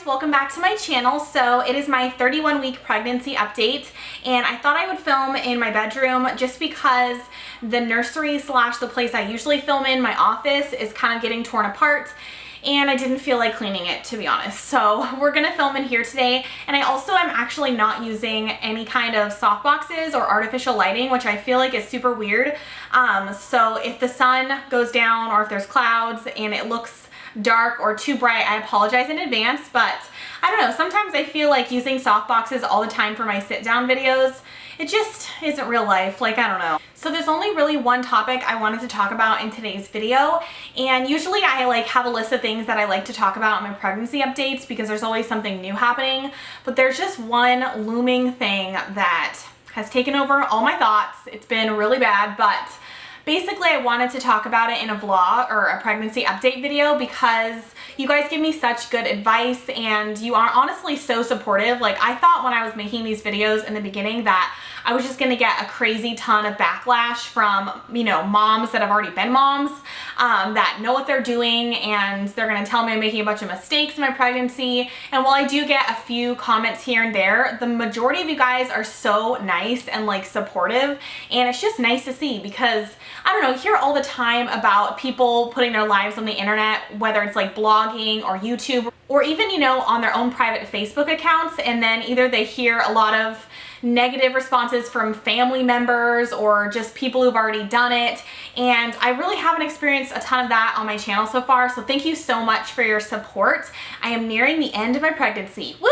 guys, welcome back to my channel. So it is my 31-week pregnancy update, and I thought I would film in my bedroom just because the nursery slash the place I usually film in, my office, is kind of getting torn apart and I didn't feel like cleaning it, to be honest. So we're gonna film in here today, and I also am actually not using any kind of soft boxes or artificial lighting, which I feel like is super weird. So if the sun goes down or if there's clouds and it looks dark or too bright, I apologize in advance, but I don't know, sometimes I feel like using soft boxes all the time for my sit down videos, it just isn't real life, like I don't know. So there's only really one topic I wanted to talk about in today's video, and usually I have a list of things that I like to talk about in my pregnancy updates because there's always something new happening, but there's just one looming thing that has taken over all my thoughts. It's been really bad, but basically I wanted to talk about it in a vlog or a pregnancy update video because you guys give me such good advice and you are honestly so supportive. Like, I thought when I was making these videos in the beginning that I was just gonna get a crazy ton of backlash from, you know, moms that have already been moms, that know what they're doing, and they're gonna tell me I'm making a bunch of mistakes in my pregnancy. And while I do get a few comments here and there, the majority of you guys are so nice and like supportive, and it's just nice to see because I don't know, you hear all the time about people putting their lives on the internet, whether it's like blogging or YouTube, or even, you know, on their own private Facebook accounts, and then either they hear a lot of negative responses from family members or just people who've already done it, and I really haven't experienced a ton of that on my channel so far, so thank you so much for your support. I am nearing the end of my pregnancy. Woo!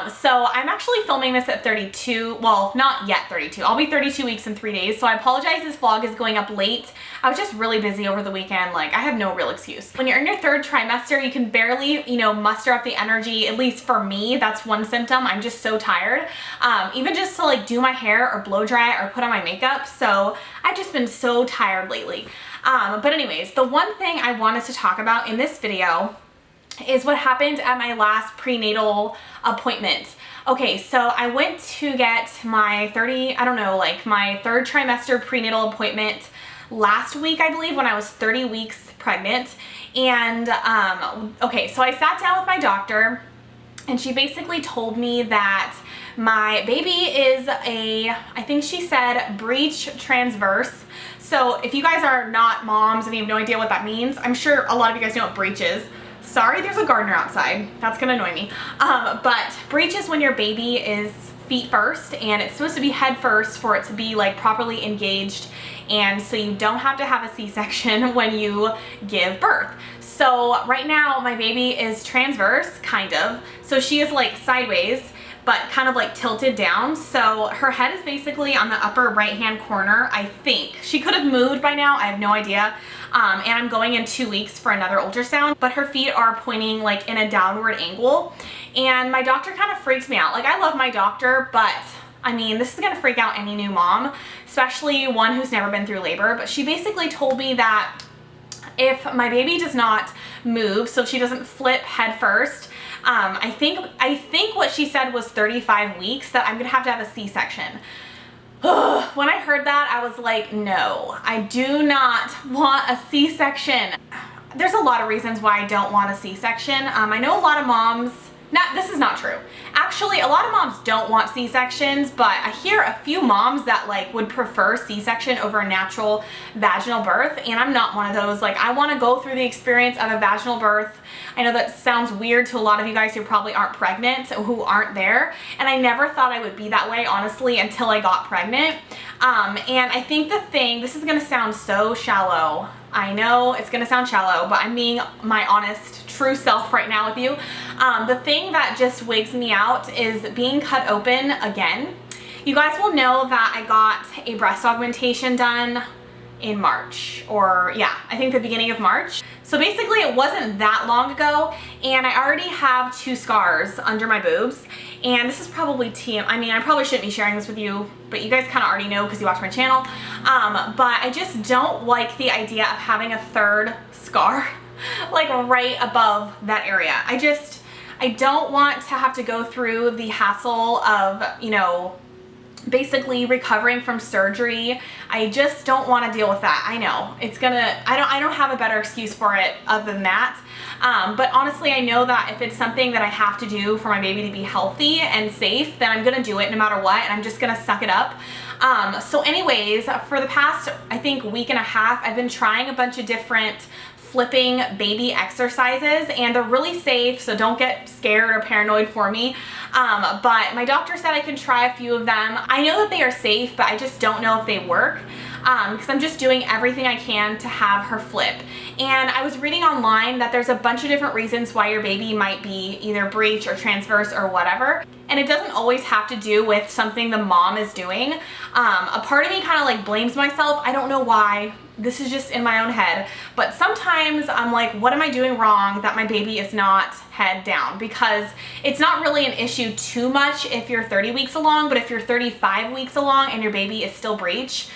So I'm actually filming this at 32, well, not yet 32. I'll be 32 weeks in 3 days, so I apologize this vlog is going up late. I was just really busy over the weekend. Like, I have no real excuse. When you're in your third trimester, you can barely, you know, muster up the energy. At least for me, that's one symptom. I'm just so tired. Even just to like do my hair or blow dry or put on my makeup. So I've just been so tired lately. But anyways, the one thing I wanted to talk about in this video is what happened at my last prenatal appointment. Okay, so I went to get my my third trimester prenatal appointment last week, I believe, when I was 30 weeks pregnant. And okay, so I sat down with my doctor and she basically told me that my baby is I think she said breech transverse. So if you guys are not moms and you have no idea what that means, I'm sure a lot of you guys know what breech is. Sorry, there's a gardener outside. That's gonna annoy me. But breech is when your baby is feet first, and it's supposed to be head first for it to be like properly engaged, and so you don't have to have a C-section when you give birth. So right now my baby is transverse, kind of. So she is like sideways, but kind of like tilted down. So her head is basically on the upper right-hand corner, I think. She could have moved by now, I have no idea. And I'm going in 2 weeks for another ultrasound, but her feet are pointing like in a downward angle. And my doctor kind of freaks me out. Like, I love my doctor, but I mean, this is gonna freak out any new mom, especially one who's never been through labor. But she basically told me that if my baby does not move, so she doesn't flip head first, I think what she said was 35 weeks, that I'm gonna have to have a C-section. When I heard that, I was like, no, I do not want a C-section. There's a lot of reasons why I don't want a C-section. I know a lot of moms, this is not true. Actually, a lot of moms don't want C-sections, but I hear a few moms that like would prefer C-section over a natural vaginal birth, and I'm not one of those. Like, I want to go through the experience of a vaginal birth. I know that sounds weird to a lot of you guys who probably aren't pregnant, who aren't there, and I never thought I would be that way, honestly, until I got pregnant. And I think this is gonna sound so shallow. I know it's gonna sound shallow, but I'm being my honest, true self right now with you. The thing that just wigs me out is being cut open again. You guys will know that I got a breast augmentation done in March, or yeah, I think the beginning of March. So basically it wasn't that long ago, and I already have 2 scars under my boobs, and this is probably I mean, I probably shouldn't be sharing this with you, but you guys kind of already know because you watch my channel. But I just don't like the idea of having a 3rd scar like right above that area. I don't want to have to go through the hassle of, you know, basically recovering from surgery. I just don't want to deal with that. I know it's gonna, I don't have a better excuse for it other than that. But honestly, I know that if it's something that I have to do for my baby to be healthy and safe, then I'm gonna do it no matter what, and I'm just gonna suck it up. So anyways, for the past, I think, week and a half, I've been trying a bunch of different flipping baby exercises, and they're really safe, so don't get scared or paranoid for me. But my doctor said I can try a few of them. I know that they are safe, but I just don't know if they work, because I'm just doing everything I can to have her flip. And I was reading online that there's a bunch of different reasons why your baby might be either breech or transverse or whatever. And it doesn't always have to do with something the mom is doing. A part of me kind of like blames myself. I don't know why. This is just in my own head. But sometimes I'm like, what am I doing wrong that my baby is not head down? Because it's not really an issue too much if you're 30 weeks along, but if you're 35 weeks along and your baby is still breech,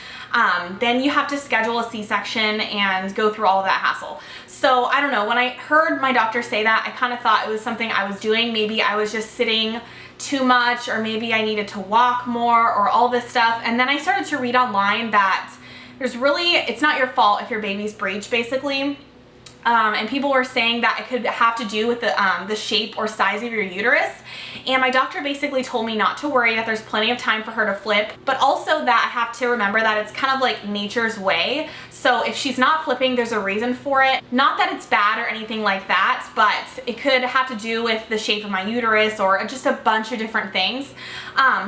then you have to schedule a C-section and go through all of that hassle. So I don't know, when I heard my doctor say that, I kind of thought it was something I was doing. Maybe I was just sitting too much, or maybe I needed to walk more, or all this stuff. And then I started to read online that there's really, it's not your fault if your baby's breech, basically. And people were saying that it could have to do with the shape or size of your uterus. And my doctor basically told me not to worry, that there's plenty of time for her to flip, but also that I have to remember that it's kind of like nature's way. So if she's not flipping, there's a reason for it. Not that it's bad or anything like that, but it could have to do with the shape of my uterus or just a bunch of different things.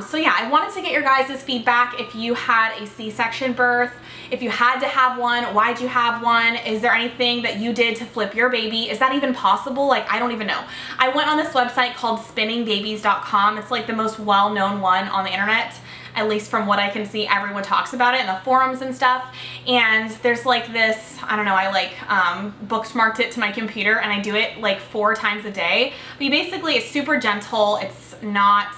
So yeah, I wanted to get your guys' feedback. If you had a C-section birth, if you had to have one, why'd you have one? Is there anything that you did to flip your baby? Is that even possible? Like, I don't even know. I went on this website called spinningbabies.com. It's like the most well-known one on the internet. At least from what I can see, everyone talks about it in the forums and stuff. And there's like this, I don't know, I like bookmarked it to my computer, and I do it like 4 times a day. But basically, it's super gentle. It's not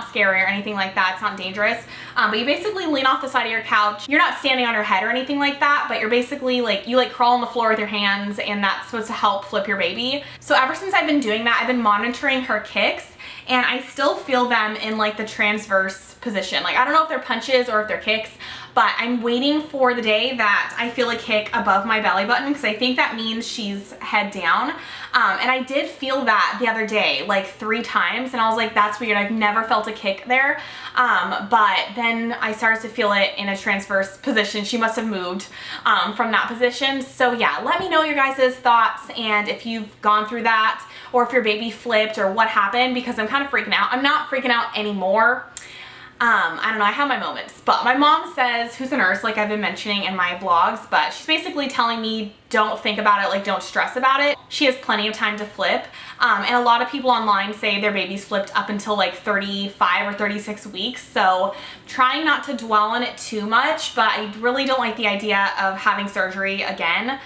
scary or anything like that. It's not dangerous. But you basically lean off the side of your couch. You're not standing on your head or anything like that, but you're basically like, you like crawl on the floor with your hands, and that's supposed to help flip your baby. So ever since I've been doing that, I've been monitoring her kicks, and I still feel them in like the transverse position. Like, I don't know if they're punches or if they're kicks, but I'm waiting for the day that I feel a kick above my belly button, because I think that means she's head down. And I did feel that the other day, like 3 times, and I was like, that's weird. I've never felt a kick there. But then I started to feel it in a transverse position. She must have moved from that position. So yeah, let me know your guys' thoughts, and if you've gone through that, or if your baby flipped, or what happened, because I'm kind of freaking out. I'm not freaking out anymore. I don't know, I have my moments, but my mom says, who's a nurse, like I've been mentioning in my vlogs, but she's basically telling me don't think about it, like don't stress about it. She has plenty of time to flip. And a lot of people online say their babies flipped up until like 35 or 36 weeks. So trying not to dwell on it too much, but I really don't like the idea of having surgery again.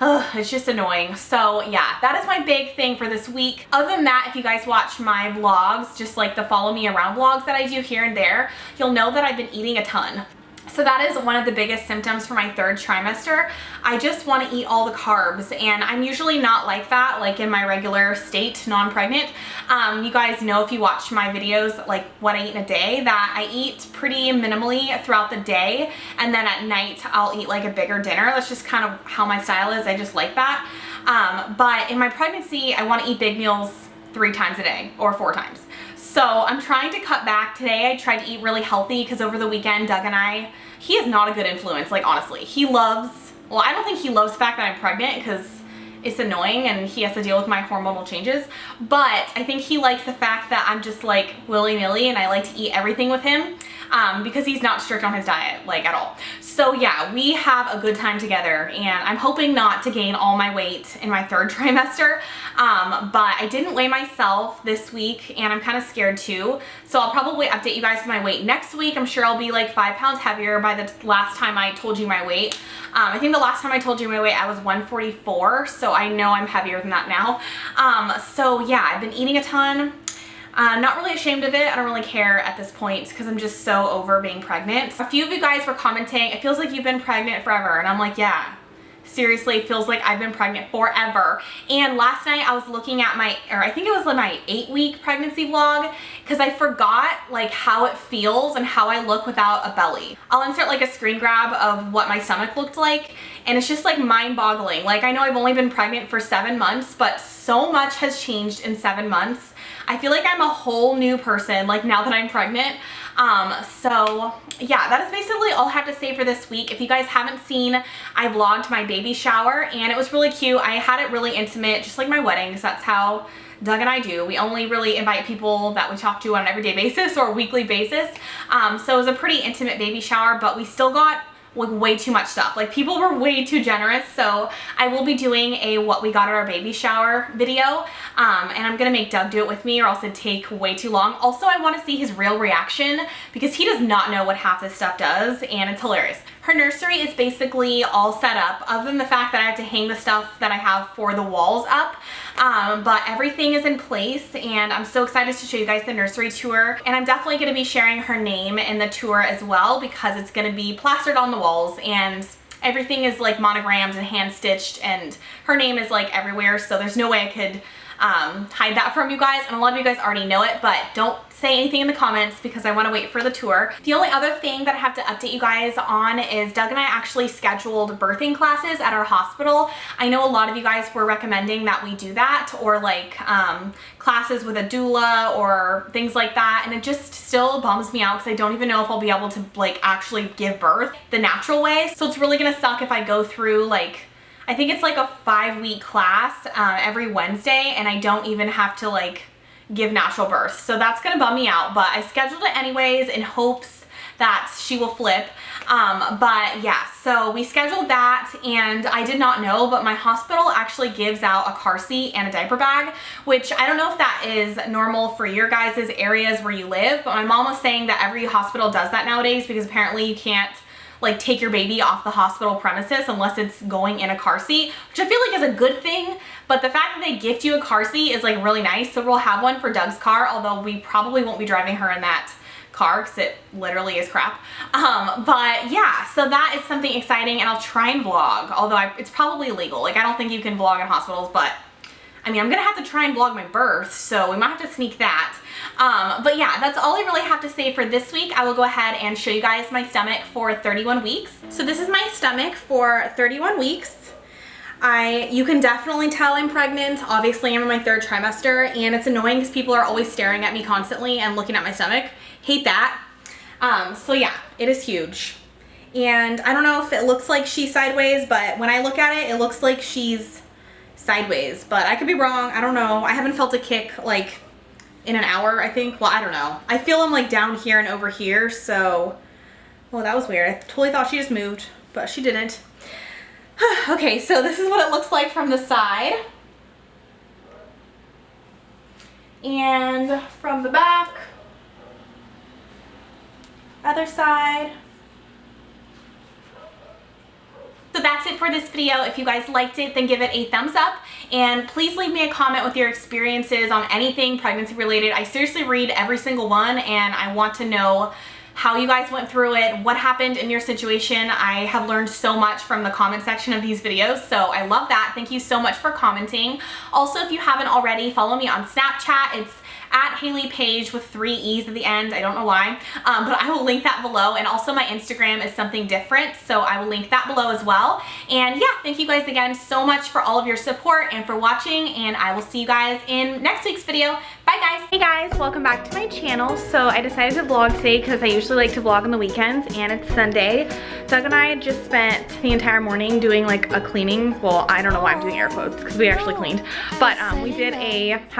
Ugh, it's just annoying. So yeah, that is my big thing for this week. Other than that, if you guys watch my vlogs, just like the follow me around vlogs that I do here and there, you'll know that I've been eating a ton. So that is one of the biggest symptoms for my 3rd trimester. I just want to eat all the carbs, and I'm usually not like that, like in my regular state, non-pregnant. You guys know, if you watch my videos, like what I eat in a day, that I eat pretty minimally throughout the day, and then at night I'll eat like a bigger dinner. That's just kind of how my style is. I just like that. But in my pregnancy, I want to eat big meals 3 times a day or 4 times. So I'm trying to cut back. Today I tried to eat really healthy, because over the weekend, Doug and I, he is not a good influence, like honestly. He loves, well, I don't think he loves the fact that I'm pregnant, because it's annoying and he has to deal with my hormonal changes, but I think he likes the fact that I'm just like willy-nilly and I like to eat everything with him, because he's not strict on his diet, like at all. So yeah, we have a good time together, and I'm hoping not to gain all my weight in my 3rd trimester. But I didn't weigh myself this week, and I'm kind of scared too. So I'll probably update you guys with my weight next week. I'm sure I'll be like 5 pounds heavier by the last time I told you my weight. I think the last time I told you my weight, I was 144, so I know I'm heavier than that now. So yeah, I've been eating a ton. Not really ashamed of it. I don't really care at this point, because I'm just so over being pregnant. A few of you guys were commenting, it feels like you've been pregnant forever, and I'm like, yeah, seriously, it feels like I've been pregnant forever. And last night I was looking at I think it was my 8-week pregnancy vlog, because I forgot like how it feels and how I look without a belly. I'll insert like a screen grab of what my stomach looked like, and it's just like mind-boggling. Like, I know I've only been pregnant for 7 months, but so much has changed in 7 months. I feel like I'm a whole new person like now that I'm pregnant. So yeah, that is basically all I have to say for this week. If you guys haven't seen, I vlogged my baby shower and it was really cute. I had it really intimate, just like my weddings. That's how Doug and I do. We only really invite people that we talk to on an everyday basis or weekly basis. So it was a pretty intimate baby shower, but we still got like way too much stuff. Like, people were way too generous. So I will be doing a what we got at our baby shower video, and I'm gonna make Doug do it with me or else it'd take way too long. Also, I want to see his real reaction because he does not know what half this stuff does, and it's hilarious. Her nursery is basically all set up, other than the fact that I have to hang the stuff that I have for the walls up, but everything is in place, and I'm so excited to show you guys the nursery tour. And I'm definitely going to be sharing her name in the tour as well, because it's going to be plastered on the walls and everything is like monogrammed and hand stitched, and her name is like everywhere, so there's no way I could hide that from you guys. And a lot of you guys already know it, but don't say anything in the comments because I want to wait for the tour. The only other thing that I have to update you guys on is Doug and I actually scheduled birthing classes at our hospital. I know a lot of you guys were recommending that we do that, or like classes with a doula or things like that, and it just still bums me out because I don't even know if I'll be able to like actually give birth the natural way. So it's really gonna suck if I go through like, I think it's like a 5-week class every Wednesday, and I don't even have to like give natural birth. So that's gonna bum me out, but I scheduled it anyways in hopes that she will flip. But yeah, so we scheduled that, and I did not know, but my hospital actually gives out a car seat and a diaper bag, which I don't know if that is normal for your guys' areas where you live, but my mom was saying that every hospital does that nowadays because apparently you can't like take your baby off the hospital premises unless it's going in a car seat, which I feel like is a good thing. But the fact that they gift you a car seat is like really nice. So we'll have one for Doug's car, although we probably won't be driving her in that car because it literally is crap. But yeah, so that is something exciting, and I'll try and vlog, although it's probably illegal. Like, I don't think you can vlog in hospitals, but I mean, I'm gonna have to try and vlog my birth, so we might have to sneak that. But yeah, that's all I really have to say for this week. I will go ahead and show you guys my stomach for 31 weeks. So this is my stomach for 31 weeks. You can definitely tell I'm pregnant. Obviously, I'm in my 3rd trimester, and it's annoying because people are always staring at me constantly and looking at my stomach. Hate that. So yeah, it is huge. And I don't know if it looks like she's sideways, but when I look at it, it looks like she's sideways, but I could be wrong. I don't know. I haven't felt a kick like in an hour, I think. Well, I don't know. I feel them like down here and over here, so, oh, that was weird. I totally thought she just moved, but she didn't. Okay, so this is what it looks like from the side. And from the back, other side. So that's it for this video. If you guys liked it, then give it a thumbs up, and please leave me a comment with your experiences on anything pregnancy related. I seriously read every single one, and I want to know how you guys went through it, what happened in your situation. I have learned so much from the comment section of these videos, so I love that. Thank you so much for commenting. Also, if you haven't already, follow me on Snapchat. It's at Hayley Paige with 3 E's at the end. I don't know why, but I will link that below. And also my Instagram is something different, so I will link that below as well. And yeah, thank you guys again so much for all of your support and for watching, and I will see you guys in next week's video. Bye guys. Hey guys, welcome back to my channel. So I decided to vlog today because I usually like to vlog on the weekends, and it's Sunday. Doug and I just spent the entire morning doing like a cleaning. Well, I don't know why I'm doing air quotes because we actually cleaned, but we did a